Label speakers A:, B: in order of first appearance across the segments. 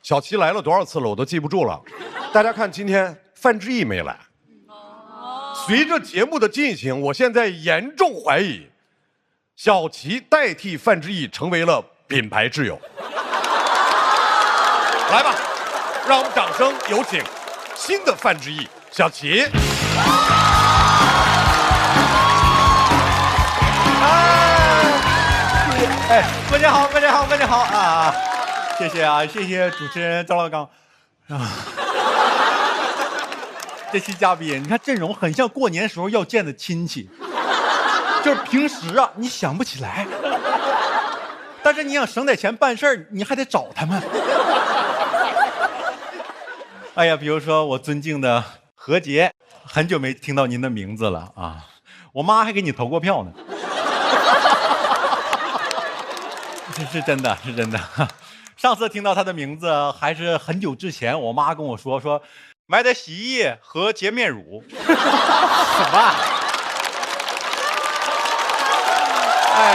A: 小齐来了多少次了，我都记不住了。大家看，今天范志毅没来。随着节目的进行，我现在严重怀疑，小齐代替范志毅成为了品牌挚友。来吧，让我们掌声有请新的范志毅，小齐。
B: 哎，观众好，观众好，观众好啊！谢谢啊，谢谢主持人张老刚啊。这期嘉宾，你看阵容很像过年时候要见的亲戚，就是平时啊你想不起来，但是你想省点钱办事儿，你还得找他们。哎呀，比如说我尊敬的何洁，很久没听到您的名字了啊，我妈还给你投过票呢。是真的，是真的。上次听到他的名字还是很久之前，我妈跟我说买的洗衣液和洁面乳。什么？哎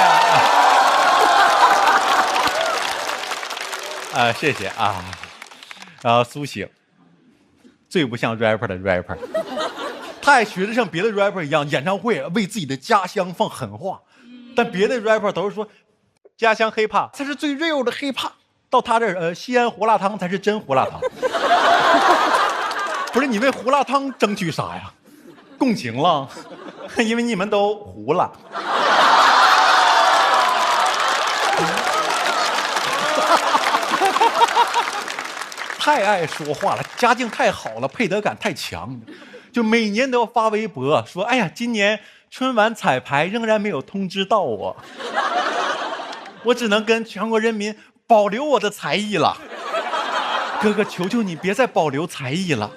B: 呀，谢谢啊。苏醒，最不像 rapper 的 rapper， 他也学得像别的 rapper 一样，演唱会为自己的家乡放狠话，但别的 rapper 都是说。家乡黑怕才是最 real 的黑怕，到他这儿西安胡辣汤才是真胡辣汤。不是你为胡辣汤争取啥呀？共情了，因为你们都糊了。太爱说话了，家境太好了，配得感太强，就每年都要发微博说：“哎呀，今年春晚彩排仍然没有通知到我。”我只能跟全国人民保留我的才艺了，哥哥，求求你别再保留才艺了，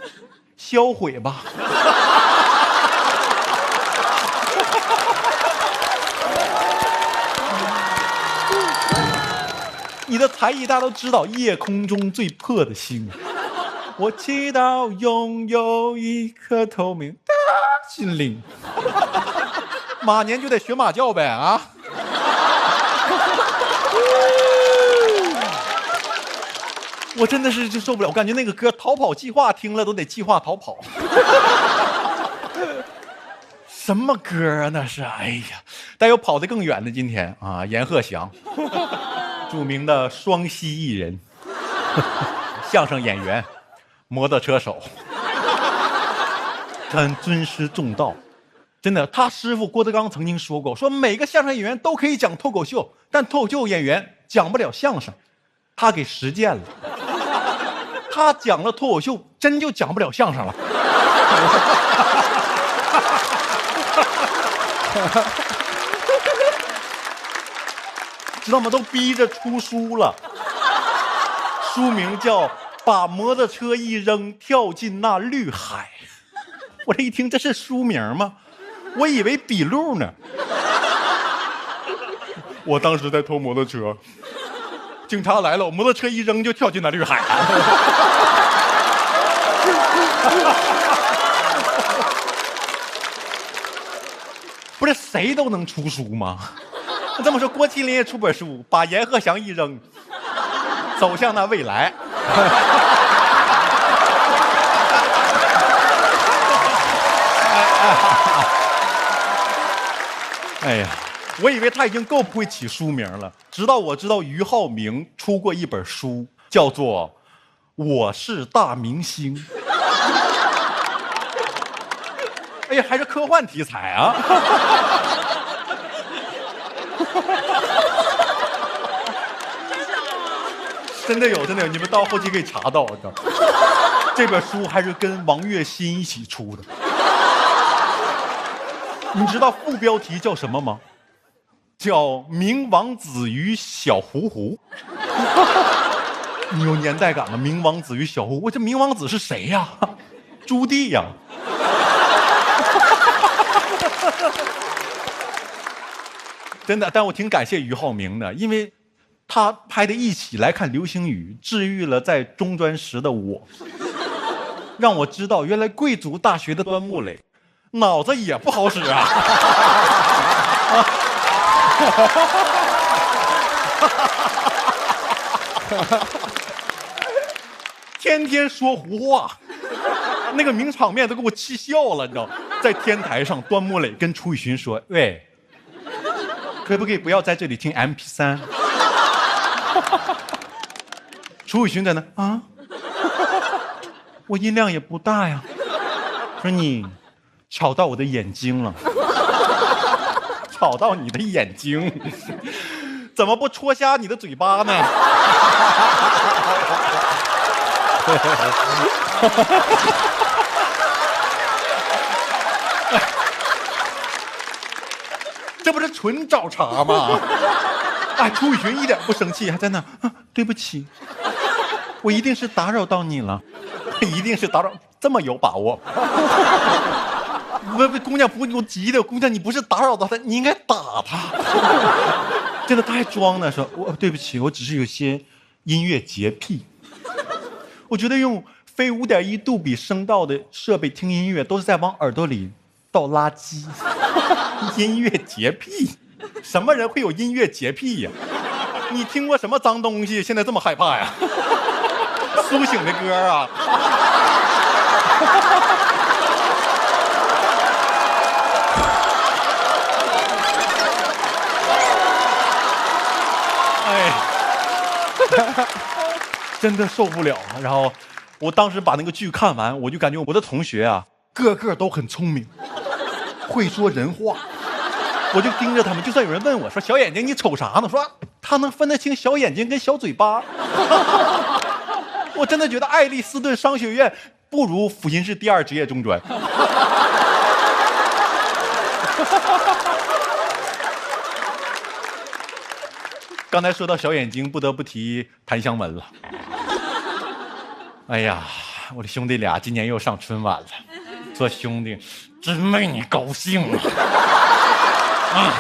B: 销毁吧。你的才艺大家都知道，夜空中最破的星，我祈祷拥有一颗透明的心灵。马年就得学马叫呗啊！我真的是就受不了，我感觉那个歌《逃跑计划》听了都得计划逃跑。什么歌啊那是？哎呀，但有跑得更远的今天啊，阎鹤祥，著名的双栖艺人，相声演员，摩托车手，很尊师重道。真的，他师傅郭德纲曾经说过，说每个相声演员都可以讲脱口秀，但脱口秀演员讲不了相声，他给实践了。他讲了脱口秀，真就讲不了相声了。知道吗？都逼着出书了，书名叫《把摩托车一扔，跳进那绿海》。我这一听，这是书名吗？我以为笔录呢。我当时在偷摩托车，警察来了，我摩托车一扔就跳进那绿海了。不是谁都能出书吗？这么说，郭麒麟也出本书，把阎鹤祥一扔，走向那未来。哎呀，我以为他已经够不会起书名了，直到我知道俞灏明出过一本书，叫做《我是大明星》。哎呀，还是科幻题材啊！真的有，真的有，你们到后期可以查到。这本书还是跟王栎鑫一起出的。你知道副标题叫什么吗？叫《明王子与小胡胡》。你有年代感吗？明王子与小胡胡，这明王子是谁呀？朱棣呀。真的，但我挺感谢俞灏明的，因为他拍的《一起来看流星雨》治愈了在中专时的我，让我知道原来贵族大学的端木磊脑子也不好使啊。天天说胡话，那个名场面都给我气笑了，你知道，在天台上，端木磊跟楚雨荨说：“喂，可不可以不要在这里听 MP3？” 楚雨荨在那啊，我音量也不大呀。说你吵到我的眼睛了，吵到你的眼睛，怎么不戳瞎你的嘴巴呢？这不是纯找茬吗？哎，楚雨荨一点不生气，还在那啊，对不起，我一定是打扰到你了，一定是打扰，这么有把握？不，姑娘不给我急的，姑娘你不是打扰到他，你应该打他。真的，他还装呢，说我对不起，我只是有些音乐洁癖。我觉得用非5.1杜比声道的设备听音乐，都是在往耳朵里倒垃圾。音乐洁癖，什么人会有音乐洁癖呀？你听过什么脏东西？现在这么害怕呀？苏醒的歌啊！哎，真的受不了。然后我当时把那个剧看完，我就感觉我的同学啊，个个都很聪明，会说人话。我就盯着他们，就算有人问我说：“小眼睛，你瞅啥呢？”说他能分得清小眼睛跟小嘴巴。我真的觉得爱丽斯顿商学院不如阜新市第2职业中专。刚才说到小眼睛，不得不提檀香文了。哎呀，我的兄弟俩今年又上春晚了，做兄弟真为你高兴啊！啊，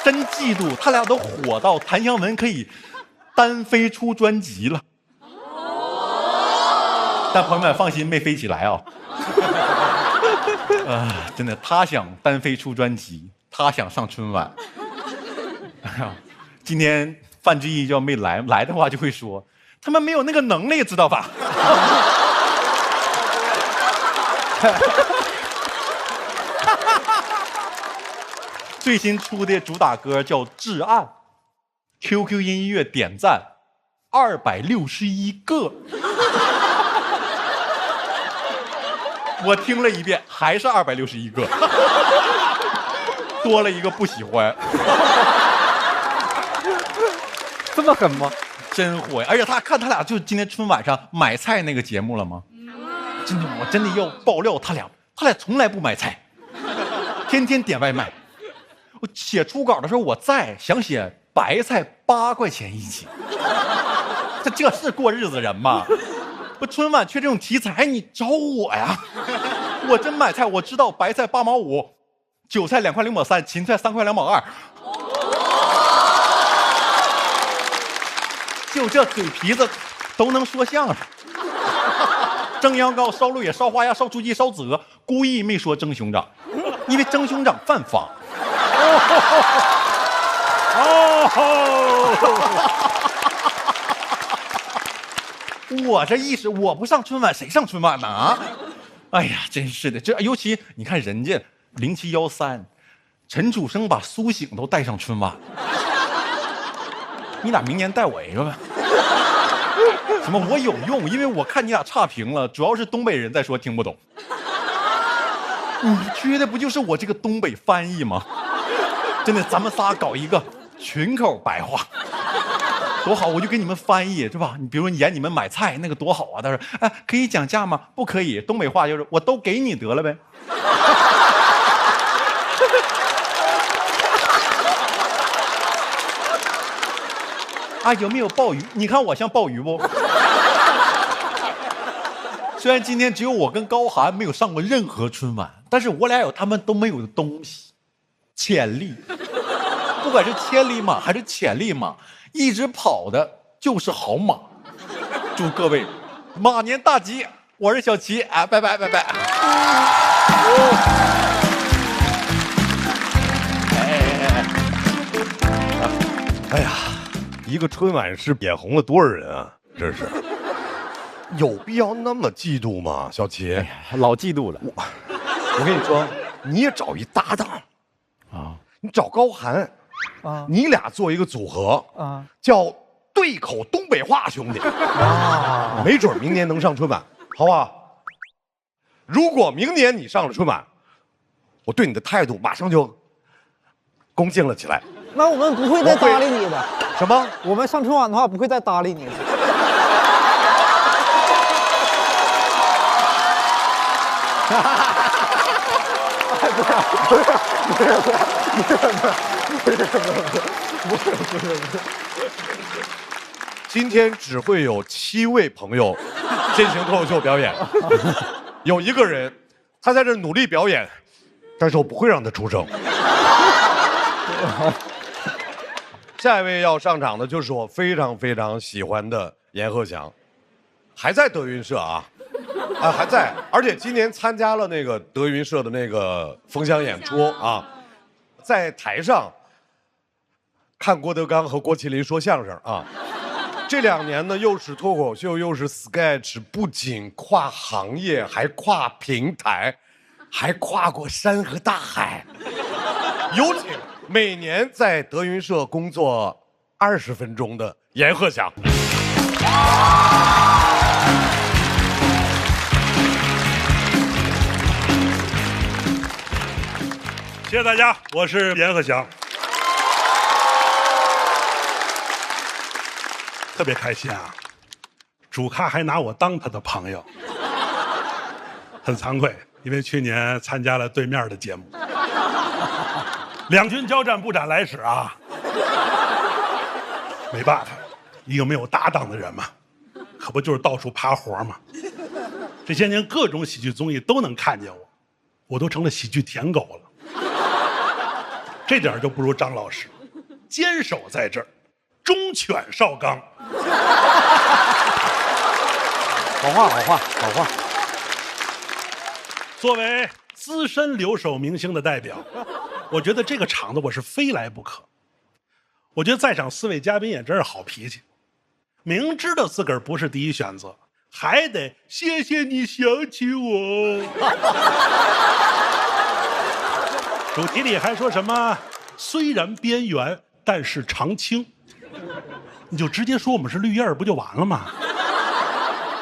B: 真嫉妒，他俩都火到檀香文可以单飞出专辑了。但朋友们放心，没飞起来啊！真的，他想单飞出专辑，他想上春晚。今天范志毅要没来，来的话就会说他们没有那个能力，知道吧？最新出的主打歌叫《至暗》 ，QQ 音乐点赞261个，我听了一遍还是261个，多了一个不喜欢。
C: 这么狠吗？
B: 真火呀！而且他俩就今天春晚上买菜那个节目了吗？真的，我真的要爆料他俩从来不买菜，天天点外卖。我写初稿的时候我想写白菜8块钱一斤，这是过日子人吗？不，春晚缺这种题材，你找我呀！我真买菜，我知道白菜8毛5，韭菜2块0毛3，芹菜3块2毛2。就这嘴皮子都能说相声，蒸羊羔、烧鹿野、烧花鸭、烧雏鸡、烧子鹅，故意没说蒸熊掌，因为蒸熊掌犯法。我这意识，我不上春晚谁上春晚呢？啊！哎呀，真是的，这尤其你看人家0713，陈楚生把苏醒都带上春晚。你俩明年带我一个呗？什么我有用？因为我看你俩差评了，主要是东北人在说听不懂。你缺的不就是我这个东北翻译吗？真的，咱们仨搞一个群口白话，多好！我就给你们翻译，是吧？你比如演你们买菜那个多好啊！他说：“哎，可以讲价吗？不可以。”东北话就是我都给你得了呗。啊，有没有鲍鱼？你看我像鲍鱼不？虽然今天只有我跟高寒没有上过任何春晚，但是我俩有他们都没有的东西，潜力。不管是千里马还是潜力马，一直跑的就是好马。祝各位马年大吉！我是小齐，哎，拜拜拜拜。
A: 哎呀，一个春晚是眼红了多少人啊！这是。有必要那么嫉妒吗？小齐，
C: 老嫉妒了。
A: 我跟你说，你也找一搭档
C: 啊，
A: 你找高寒
C: 啊，
A: 你俩做一个组合
C: 啊，
A: 叫对口东北话兄弟啊，没准明年能上春晚，好不好？如果明年你上了春晚，我对你的态度马上就恭敬了起来。
D: 那我们不会再搭理你的。
A: 什么？
D: 我们上春晚的话不会再搭理你的。
A: 今天只会有7位朋友进行脱口秀表演，有1个人他在这努力表演，但是我不会让他出声。下一位要上场的就是我非常非常喜欢的阎鹤祥，还在德云社啊，还在，而且今年参加了那个德云社的那个封箱演出啊，在台上看郭德纲和郭麒麟说相声啊。这2年呢，又是脱口秀，又是 sketch， 不仅跨行业，还跨平台，还跨过山和大海。有请每年在德云社工作20分钟的阎鹤祥。
E: 谢谢大家，我是阎鹤祥。特别开心啊，主咖还拿我当他的朋友，很惭愧，因为去年参加了对面的节目，两军交战不斩来使啊，没办法，一个没有搭档的人嘛，可不就是到处趴活嘛。这些年各种喜剧综艺都能看见我，我都成了喜剧舔狗了，这点就不如张老师，坚守在这儿，忠犬少刚。
C: 好话，好话，好话。
E: 作为资深留守明星的代表，我觉得这个场子我是非来不可。我觉得在场4位嘉宾也真是好脾气，明知道自个儿不是第一选择，还得谢谢你想起我。主题里还说什么虽然边缘，但是常青。你就直接说我们是绿叶不就完了吗？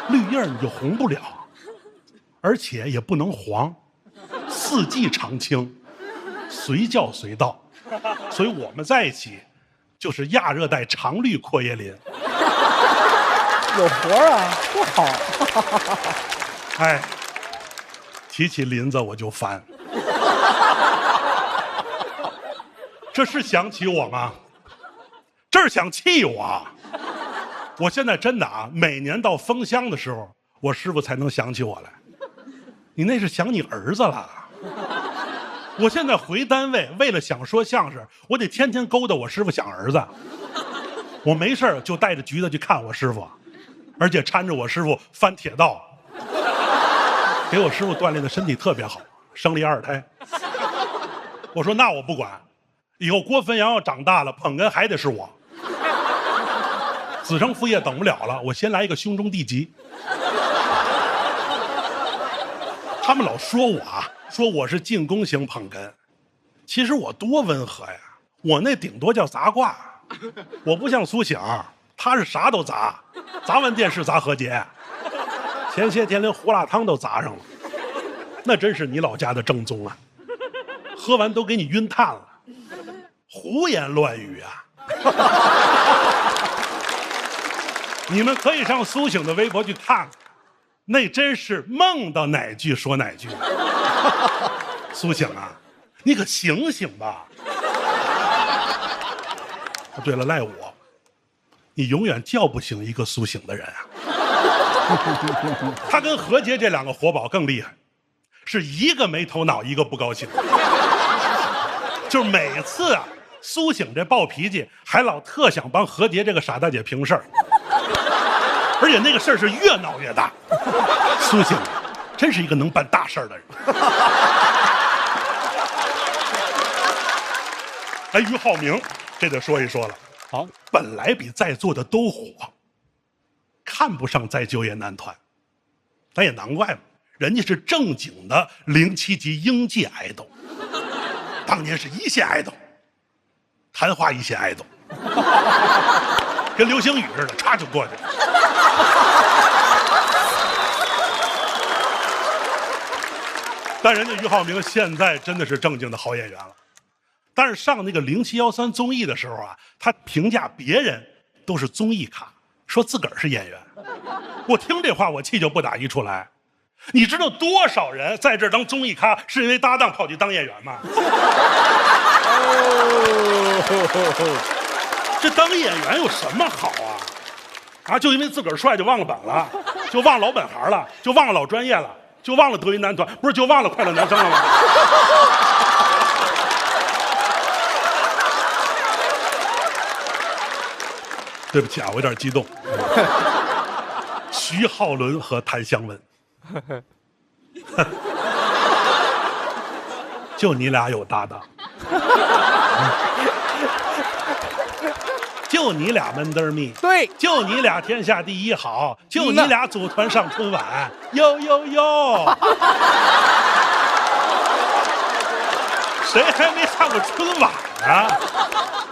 E: 绿叶你就红不了，而且也不能黄，4季常青，随叫随到，所以我们在一起就是亚热带常绿阔叶林。
D: 有活啊，不好。
E: 哎，提起林子我就烦。这是想起我吗？这是想气我。我现在真的啊，每年到封箱的时候，我师傅才能想起我来。你那是想你儿子了。我现在回单位，为了想说相声，我得天天勾搭我师傅想儿子。我没事就带着橘子去看我师傅，而且搀着我师傅翻铁道，给我师傅锻炼的身体特别好，生了一2胎。我说那我不管，以后郭汾阳要长大了，捧哏还得是我。子承父业等不了了，我先来一个胸中地级。他们老说我啊，说我是进攻型捧哏，其实我多温和呀，我那顶多叫砸挂。我不像苏醒，他是啥都砸，砸完电视砸何洁，前些天连胡辣汤都砸上了，那真是你老家的正宗啊！喝完都给你晕碳了，胡言乱语啊！你们可以上苏醒的微博去看看，那真是梦到哪句说哪句。苏醒啊，你可醒醒吧！对了，赖我，你永远叫不醒一个苏醒的人啊！他跟何洁这2个活宝更厉害，是一个没头脑，一个不高兴。就是每次啊，苏醒这暴脾气，还老特想帮何洁这个傻大姐平事儿。而且那个事儿是越闹越大。苏醒真是一个能办大事儿的人。哎，俞灏明这得说一说了。
C: 好，
E: 本来比在座的都火，看不上再就业男团，咱也难怪嘛，人家是正经的07级应届爱豆，当年是一线爱豆，昙花一现爱豆，跟流星雨似的，歘就过去了。但人家俞灏明现在真的是正经的好演员了。但是上那个0713综艺的时候啊，他评价别人都是综艺咖，说自个儿是演员。我听这话我气就不打一处来。你知道多少人在这儿当综艺咖是因为搭档跑去当演员吗？这当演员有什么好啊？啊，就因为自个儿帅就忘了本了，就忘老本行了，就忘了老专业了，就忘了德云男团，不是就忘了快乐男声了吗？对不起啊，我有点激动。徐浩伦和谭湘文，就你俩有搭档，就你俩闷得密，
C: 对，
E: 就你俩天下第一好，就你俩组团上春晚，哟哟哟！谁还没上过春晚啊？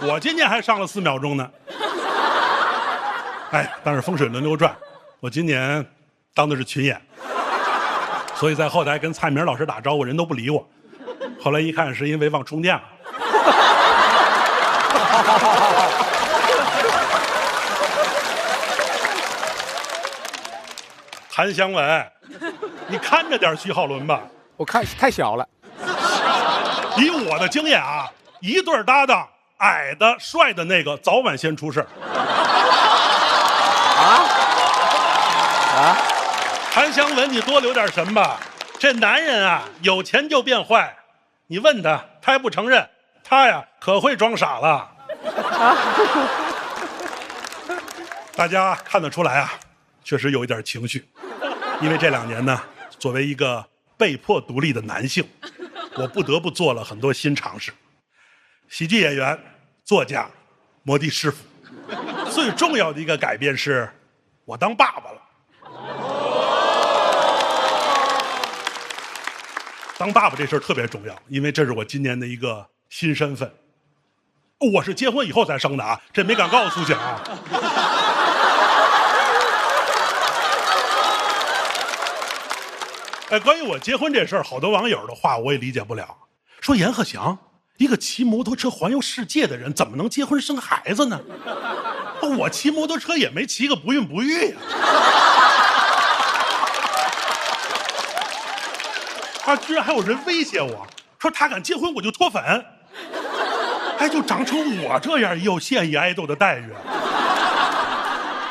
E: 我今年还上了4秒钟呢。哎，但是风水轮流转，我今年当的是群演，所以在后台跟蔡明老师打招呼，人都不理我。后来一看，是因为忘充电了。谭湘文，你看着点徐浩伦吧。
C: 我看太小了。
E: 以我的经验啊，一对搭档，矮的帅的那个早晚先出事。谭湘文，你多留点神吧。这男人啊，有钱就变坏。你问他，他还不承认。他呀，可会装傻了。大家看得出来啊，确实有一点情绪。因为这2年呢，作为一个被迫独立的男性，我不得不做了很多新尝试。喜剧演员、作家、摩的师傅。最重要的一个改变是，我当爸爸了。当爸爸这事儿特别重要，因为这是我今年的一个新身份。我是结婚以后才生的啊，这没敢告诉苏醒啊。哎，关于我结婚这事儿，好多网友的话我也理解不了，说阎鹤祥一个骑摩托车环游世界的人，怎么能结婚生孩子呢？我骑摩托车也没骑个不孕不育呀。居然还有人威胁我说他敢结婚我就脱粉，哎，就长成我这样也有现役爱豆的待遇。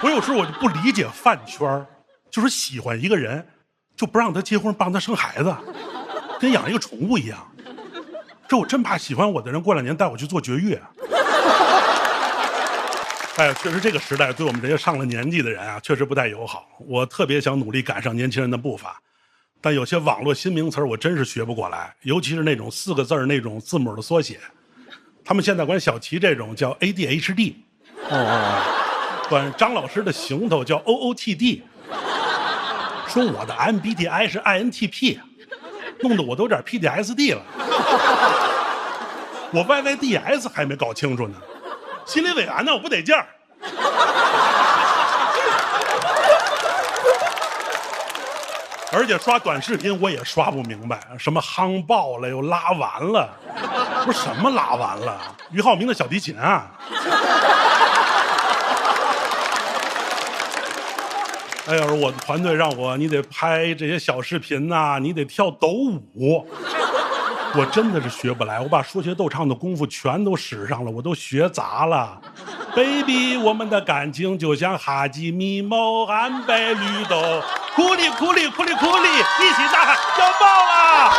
E: 我有时候我就不理解饭圈，就是喜欢一个人就不让他结婚，不让他生孩子，跟养一个宠物一样。这我真怕喜欢我的人过2年带我去做绝育。哎，确实这个时代对我们这些上了年纪的人啊，确实不太友好。我特别想努力赶上年轻人的步伐，但有些网络新名词我真是学不过来，尤其是那种4个字那种字母的缩写。他们现在管小齐这种叫 ADHD， 管张老师的行头叫 OOTD， 说我的 MBTI 是 INTP， 弄得我都有点 PTSD 了。我 YYDS 还没搞清楚呢，心理委员呢我不得劲儿。而且刷短视频我也刷不明白，什么夯爆了又拉完了，不是什么拉完了，俞灏明的小提琴啊。哎呀，我的团队让我你得拍这些小视频呐，你得跳抖舞，我真的是学不来，我把说学逗唱的功夫全都使上了，我都学杂了。baby， 我们的感情就像哈基米猫安白绿豆，苦力苦力苦力苦力，一起呐喊要爆啊！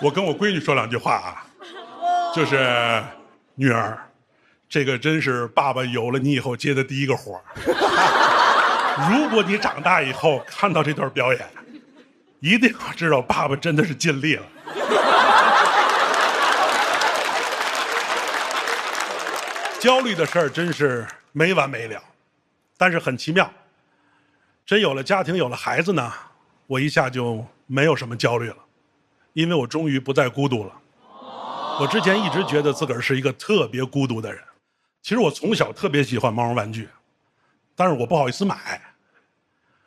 E: 我跟我闺女说2句话啊，就是女儿，这个真是爸爸有了你以后接的第一个活儿。如果你长大以后看到这段表演，一定要知道爸爸真的是尽力了。焦虑的事儿真是没完没了，但是很奇妙，真有了家庭有了孩子呢，我一下就没有什么焦虑了，因为我终于不再孤独了。我之前一直觉得自个儿是一个特别孤独的人，其实我从小特别喜欢毛绒玩具，但是我不好意思买。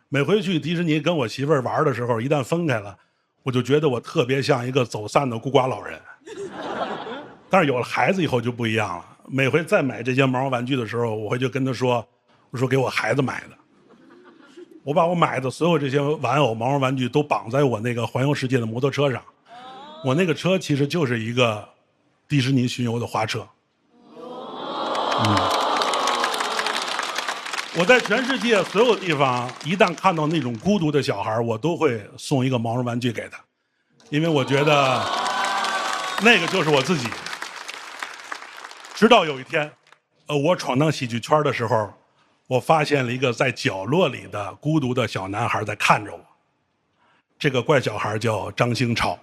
E: 每回去迪士尼跟我媳妇儿玩的时候，一旦分开了，我就觉得我特别像一个走散的孤寡老人。但是有了孩子以后就不一样了，每回再买这些毛绒玩具的时候，我会就跟他说，我说给我孩子买的。我把我买的所有这些玩偶毛绒玩具都绑在我那个环游世界的摩托车上，我那个车其实就是一个迪士尼巡游的花车。我在全世界所有地方，一旦看到那种孤独的小孩，我都会送一个毛绒玩具给他，因为我觉得那个就是我自己。直到有一天，我闯荡喜剧圈的时候，我发现了一个在角落里的孤独的小男孩在看着我。这个怪小孩叫张兴超。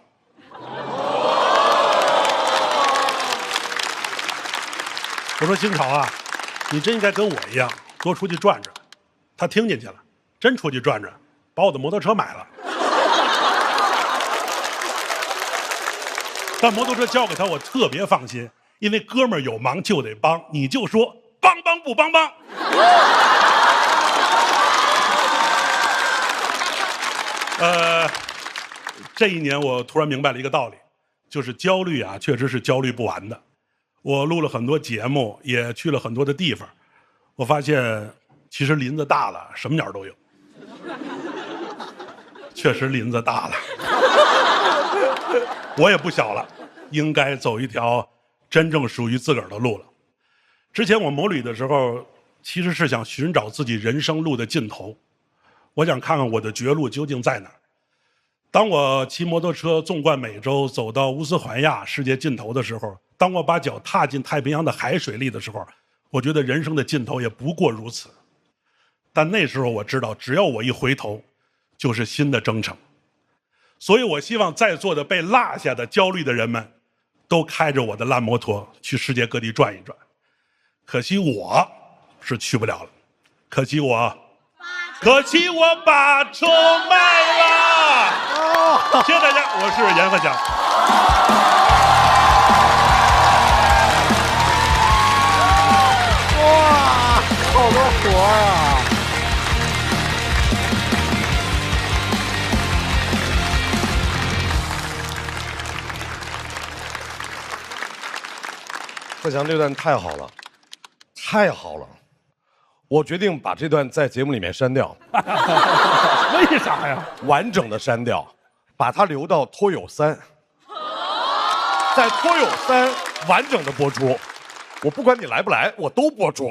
E: 我说兴超啊，你真应该跟我一样多出去转转。他听进去了，真出去转转，把我的摩托车买了。但摩托车交给他，我特别放心，因为哥们儿有忙就得帮，你就说帮帮不帮帮。这一年我突然明白了一个道理，就是焦虑啊，确实是焦虑不完的。我录了很多节目，也去了很多的地方，我发现其实林子大了，什么鸟都有。确实林子大了。我也不小了，应该走一条真正属于自个儿的路了。之前我摩旅的时候，其实是想寻找自己人生路的尽头，我想看看我的绝路究竟在哪儿。当我骑摩托车纵贯美洲，走到乌斯怀亚世界尽头的时候，当我把脚踏进太平洋的海水里的时候，我觉得人生的尽头也不过如此。但那时候我知道，只要我一回头，就是新的征程。所以我希望在座的被落下的焦虑的人们，都开着我的烂摩托去世界各地转一转。可惜我是去不了了，可惜我把车卖了。谢谢大家，我是严鹤翔。
D: 哇，好多活啊！
A: 鹤翔这段太好了，太好了，我决定把这段在节目里面删掉。
C: 为啥呀？
A: 完整的删掉，把它留到脱友3，在脱友3完整的播出。我不管你来不来，我都播出。